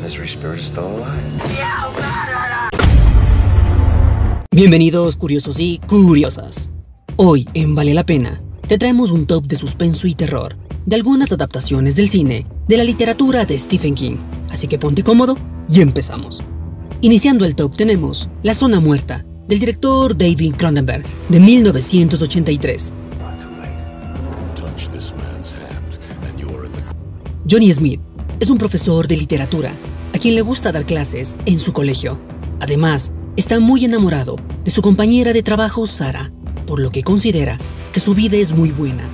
Misery Spirit is still alive. Bienvenidos curiosos y curiosas. Hoy en Vale la Pena te traemos un top de suspenso y terror de algunas adaptaciones del cine de la literatura de Stephen King. Así que ponte cómodo y empezamos. Iniciando el top tenemos La Zona Muerta del director David Cronenberg de 1983. Johnny Smith es un profesor de literatura a quien le gusta dar clases en su colegio. Además, está muy enamorado de su compañera de trabajo Sarah, por lo que considera que su vida es muy buena.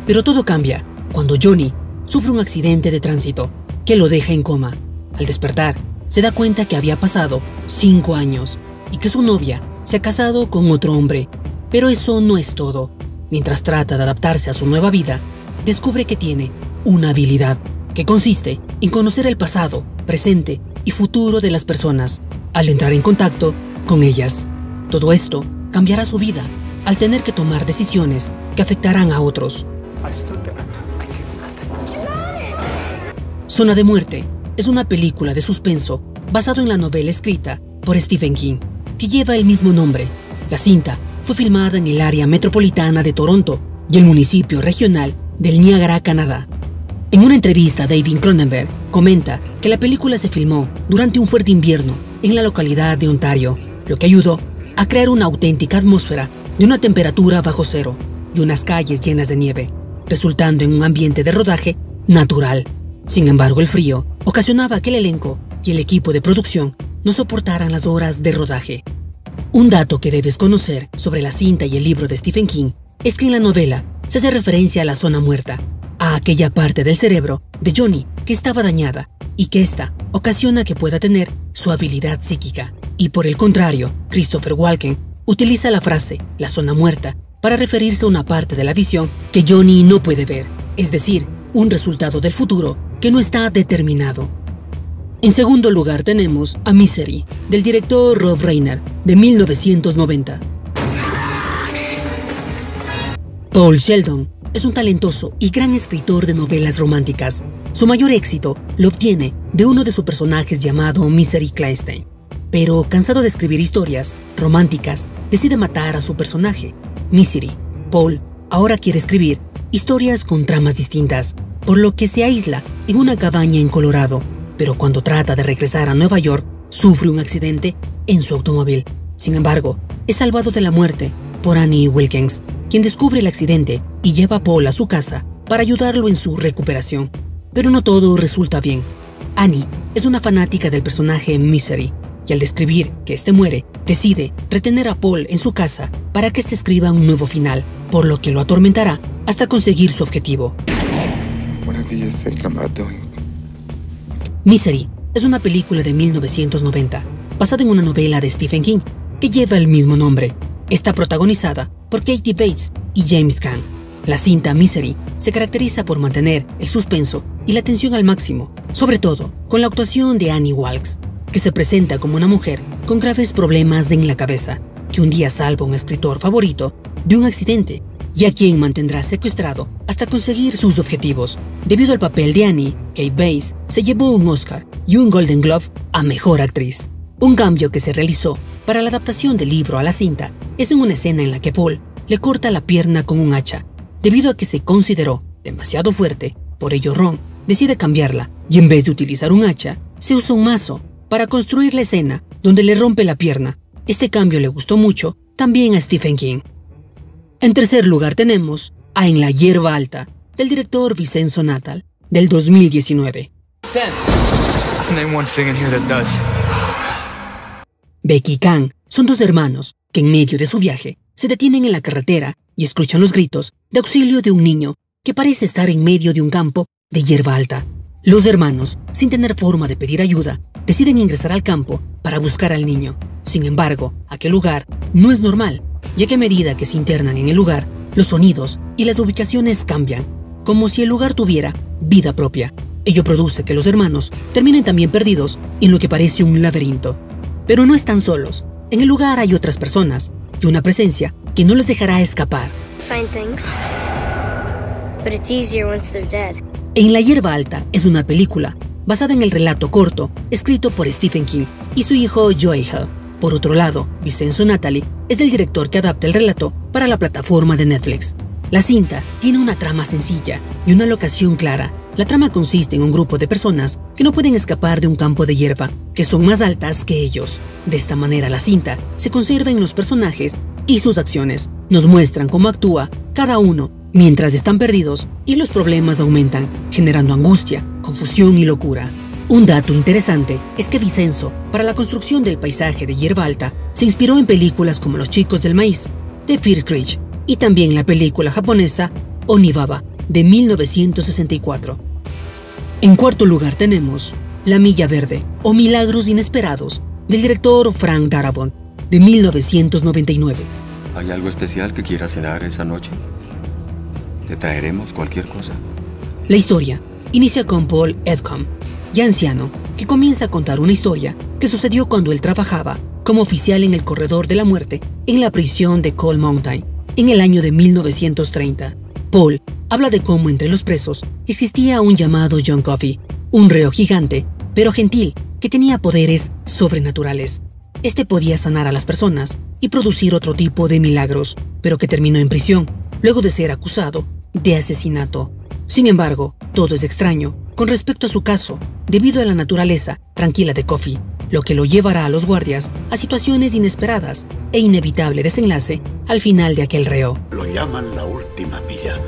Pero todo cambia cuando Johnny sufre un accidente de tránsito que lo deja en coma. Al despertar, se da cuenta que había pasado 5 años y que su novia se ha casado con otro hombre. Pero eso no es todo. Mientras trata de adaptarse a su nueva vida, descubre que tiene una habilidad que consiste en conocer el pasado, presente y futuro de las personas al entrar en contacto con ellas. Todo esto cambiará su vida al tener que tomar decisiones que afectarán a otros. Zona de Muerte es una película de suspenso basado en la novela escrita por Stephen King, que lleva el mismo nombre. La cinta fue filmada en el área metropolitana de Toronto y el municipio regional del Niágara, Canadá. En una entrevista, David Cronenberg comenta que la película se filmó durante un fuerte invierno en la localidad de Ontario, lo que ayudó a crear una auténtica atmósfera de una temperatura bajo cero y unas calles llenas de nieve, resultando en un ambiente de rodaje natural. Sin embargo, el frío ocasionaba que el elenco y el equipo de producción no soportaran las horas de rodaje. Un dato que debes conocer sobre la cinta y el libro de Stephen King es que en la novela se hace referencia a la zona muerta, a aquella parte del cerebro de Johnny que estaba dañada y que ésta ocasiona que pueda tener su habilidad psíquica. Y por el contrario, Christopher Walken utiliza la frase "la zona muerta" para referirse a una parte de la visión que Johnny no puede ver, es decir, un resultado del futuro que no está determinado. En segundo lugar tenemos a Misery, del director Rob Reiner, de 1990. Paul Sheldon es un talentoso y gran escritor de novelas románticas. Su mayor éxito lo obtiene de uno de sus personajes llamado Misery Claystein. Pero cansado de escribir historias románticas, decide matar a su personaje, Misery. Paul ahora quiere escribir historias con tramas distintas, por lo que se aísla en una cabaña en Colorado. Pero cuando trata de regresar a Nueva York, sufre un accidente en su automóvil. Sin embargo, es salvado de la muerte por Annie Wilkins, quien descubre el accidente y lleva a Paul a su casa para ayudarlo en su recuperación. Pero no todo resulta bien. Annie es una fanática del personaje Misery, y al describir que este muere, decide retener a Paul en su casa para que éste escriba un nuevo final, por lo que lo atormentará hasta conseguir su objetivo. Misery es una película de 1990, basada en una novela de Stephen King que lleva el mismo nombre. Está protagonizada por Kathy Bates y James Caan. La cinta Misery se caracteriza por mantener el suspenso y la tensión al máximo, sobre todo con la actuación de Annie Wilkes, que se presenta como una mujer con graves problemas en la cabeza, que un día salva a un escritor favorito de un accidente y a quien mantendrá secuestrado hasta conseguir sus objetivos. Debido al papel de Annie, Kate Bates se llevó un Oscar y un Golden Globe a Mejor Actriz. Un cambio que se realizó para la adaptación del libro a la cinta es en una escena en la que Paul le corta la pierna con un hacha, debido a que se consideró demasiado fuerte. Por ello Ron decide cambiarla y en vez de utilizar un hacha, se usa un mazo para construir la escena donde le rompe la pierna. Este cambio le gustó mucho también a Stephen King. En tercer lugar tenemos a En la hierba alta, del director Vincenzo Natali, del 2019. Becky y Cam son dos hermanos que en medio de su viaje se detienen en la carretera y escuchan los gritos de auxilio de un niño que parece estar en medio de un campo de hierba alta. Los hermanos, sin tener forma de pedir ayuda, deciden ingresar al campo para buscar al niño. Sin embargo, aquel lugar no es normal, ya que a medida que se internan en el lugar, los sonidos y las ubicaciones cambian, como si el lugar tuviera vida propia. Ello produce que los hermanos terminen también perdidos en lo que parece un laberinto. Pero no están solos. En el lugar hay otras personas y una presencia que no les dejará escapar. En la hierba alta es una película basada en el relato corto escrito por Stephen King y su hijo Joey Hill. Por otro lado, Vincenzo Natali es el director que adapta el relato para la plataforma de Netflix. La cinta tiene una trama sencilla y una locación clara. La trama consiste en un grupo de personas que no pueden escapar de un campo de hierba, que son más altas que ellos. De esta manera la cinta se conserva en los personajes y sus acciones. Nos muestran cómo actúa cada uno mientras están perdidos y los problemas aumentan, generando angustia, confusión y locura. Un dato interesante es que Vincenzo, para la construcción del paisaje de hierba alta, se inspiró en películas como Los chicos del maíz, de Fear Street, y también la película japonesa Onibaba, de 1964. En cuarto lugar tenemos La Milla Verde, o Milagros Inesperados, del director Frank Darabont, de 1999. ¿Hay algo especial que quieras cenar esa noche? Te traeremos cualquier cosa. La historia inicia con Paul Edcombe, ya anciano, que comienza a contar una historia que sucedió cuando él trabajaba como oficial en el corredor de la muerte en la prisión de Cold Mountain, en el año de 1930. Paul habla de cómo entre los presos existía un llamado John Coffey, un reo gigante, pero gentil, que tenía poderes sobrenaturales. Este podía sanar a las personas y producir otro tipo de milagros, pero que terminó en prisión, luego de ser acusado de asesinato. Sin embargo, todo es extraño con respecto a su caso, debido a la naturaleza tranquila de Coffey, lo que lo llevará a los guardias a situaciones inesperadas e inevitable desenlace al final de aquel reo. Lo llaman la última milla.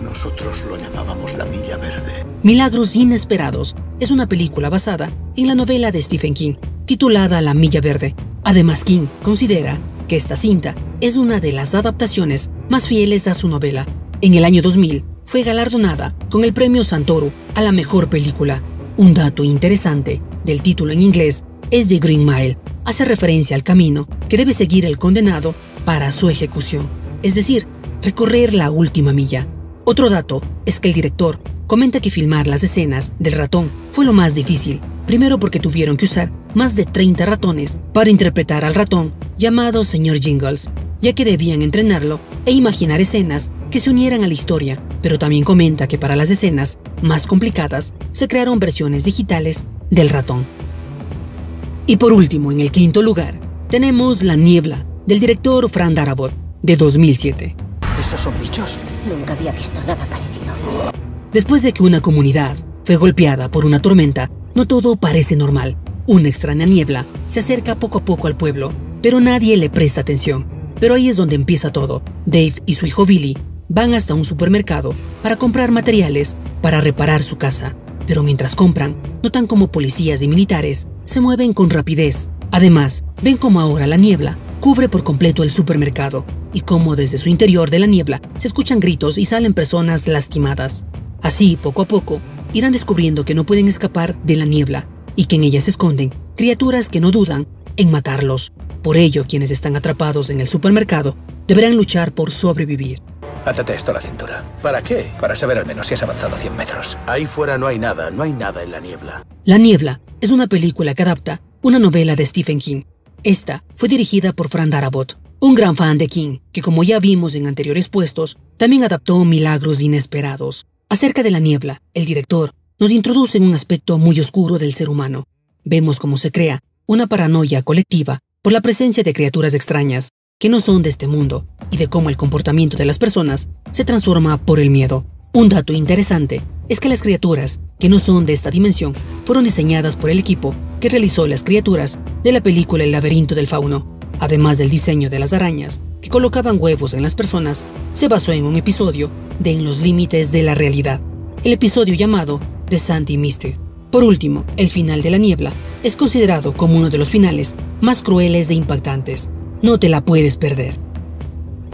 Nosotros lo llamábamos la Milla Verde. Milagros Inesperados es una película basada en la novela de Stephen King, titulada La Milla Verde. Además, King considera que esta cinta es una de las adaptaciones más fieles a su novela. En el año 2000 fue galardonada con el premio Santoro a la mejor película. Un dato interesante del título en inglés es The Green Mile. Hace referencia al camino que debe seguir el condenado para su ejecución, es decir, recorrer la última milla. Otro dato es que el director comenta que filmar las escenas del ratón fue lo más difícil, primero porque tuvieron que usar más de 30 ratones para interpretar al ratón llamado Señor Jingles, ya que debían entrenarlo e imaginar escenas que se unieran a la historia, pero también comenta que para las escenas más complicadas se crearon versiones digitales del ratón. Y por último, en el quinto lugar, tenemos La Niebla, del director Frank Darabont, de 2007. ¿Esos son bichos? Nunca había visto nada parecido. Después de que una comunidad fue golpeada por una tormenta, no todo parece normal. Una extraña niebla se acerca poco a poco al pueblo, pero nadie le presta atención. Pero ahí es donde empieza todo. Dave y su hijo Billy van hasta un supermercado para comprar materiales para reparar su casa. Pero mientras compran, notan como policías y militares se mueven con rapidez. Además, ven como ahora la niebla cubre por completo el supermercado y cómo desde su interior de la niebla se escuchan gritos y salen personas lastimadas. Así, poco a poco, irán descubriendo que no pueden escapar de la niebla y que en ella se esconden criaturas que no dudan en matarlos. Por ello, quienes están atrapados en el supermercado deberán luchar por sobrevivir. Átate esto a la cintura. ¿Para qué? Para saber al menos si has avanzado 100 metros. Ahí fuera no hay nada en la niebla. La Niebla es una película que adapta una novela de Stephen King. Esta fue dirigida por Frank Darabont, un gran fan de King, que como ya vimos en anteriores puestos, también adaptó Milagros Inesperados. Acerca de La Niebla, el director nos introduce en un aspecto muy oscuro del ser humano. Vemos cómo se crea una paranoia colectiva por la presencia de criaturas extrañas que no son de este mundo y de cómo el comportamiento de las personas se transforma por el miedo. Un dato interesante es que las criaturas que no son de esta dimensión fueron diseñadas por el equipo que realizó las criaturas de la película El laberinto del fauno. Además del diseño de las arañas que colocaban huevos en las personas, se basó en un episodio de En los límites de la realidad, el episodio llamado The Sandy Mystery. Por último, el final de La Niebla es considerado como uno de los finales más crueles e impactantes. No te la puedes perder.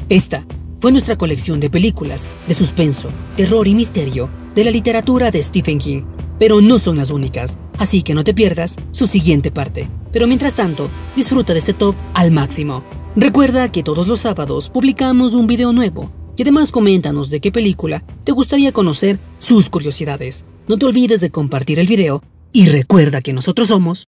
Esta fue nuestra colección de películas de suspenso, terror y misterio de la literatura de Stephen King, pero no son las únicas, así que no te pierdas su siguiente parte. Pero mientras tanto, disfruta de este top al máximo. Recuerda que todos los sábados publicamos un video nuevo y además coméntanos de qué película te gustaría conocer sus curiosidades. No te olvides de compartir el video y recuerda que nosotros somos...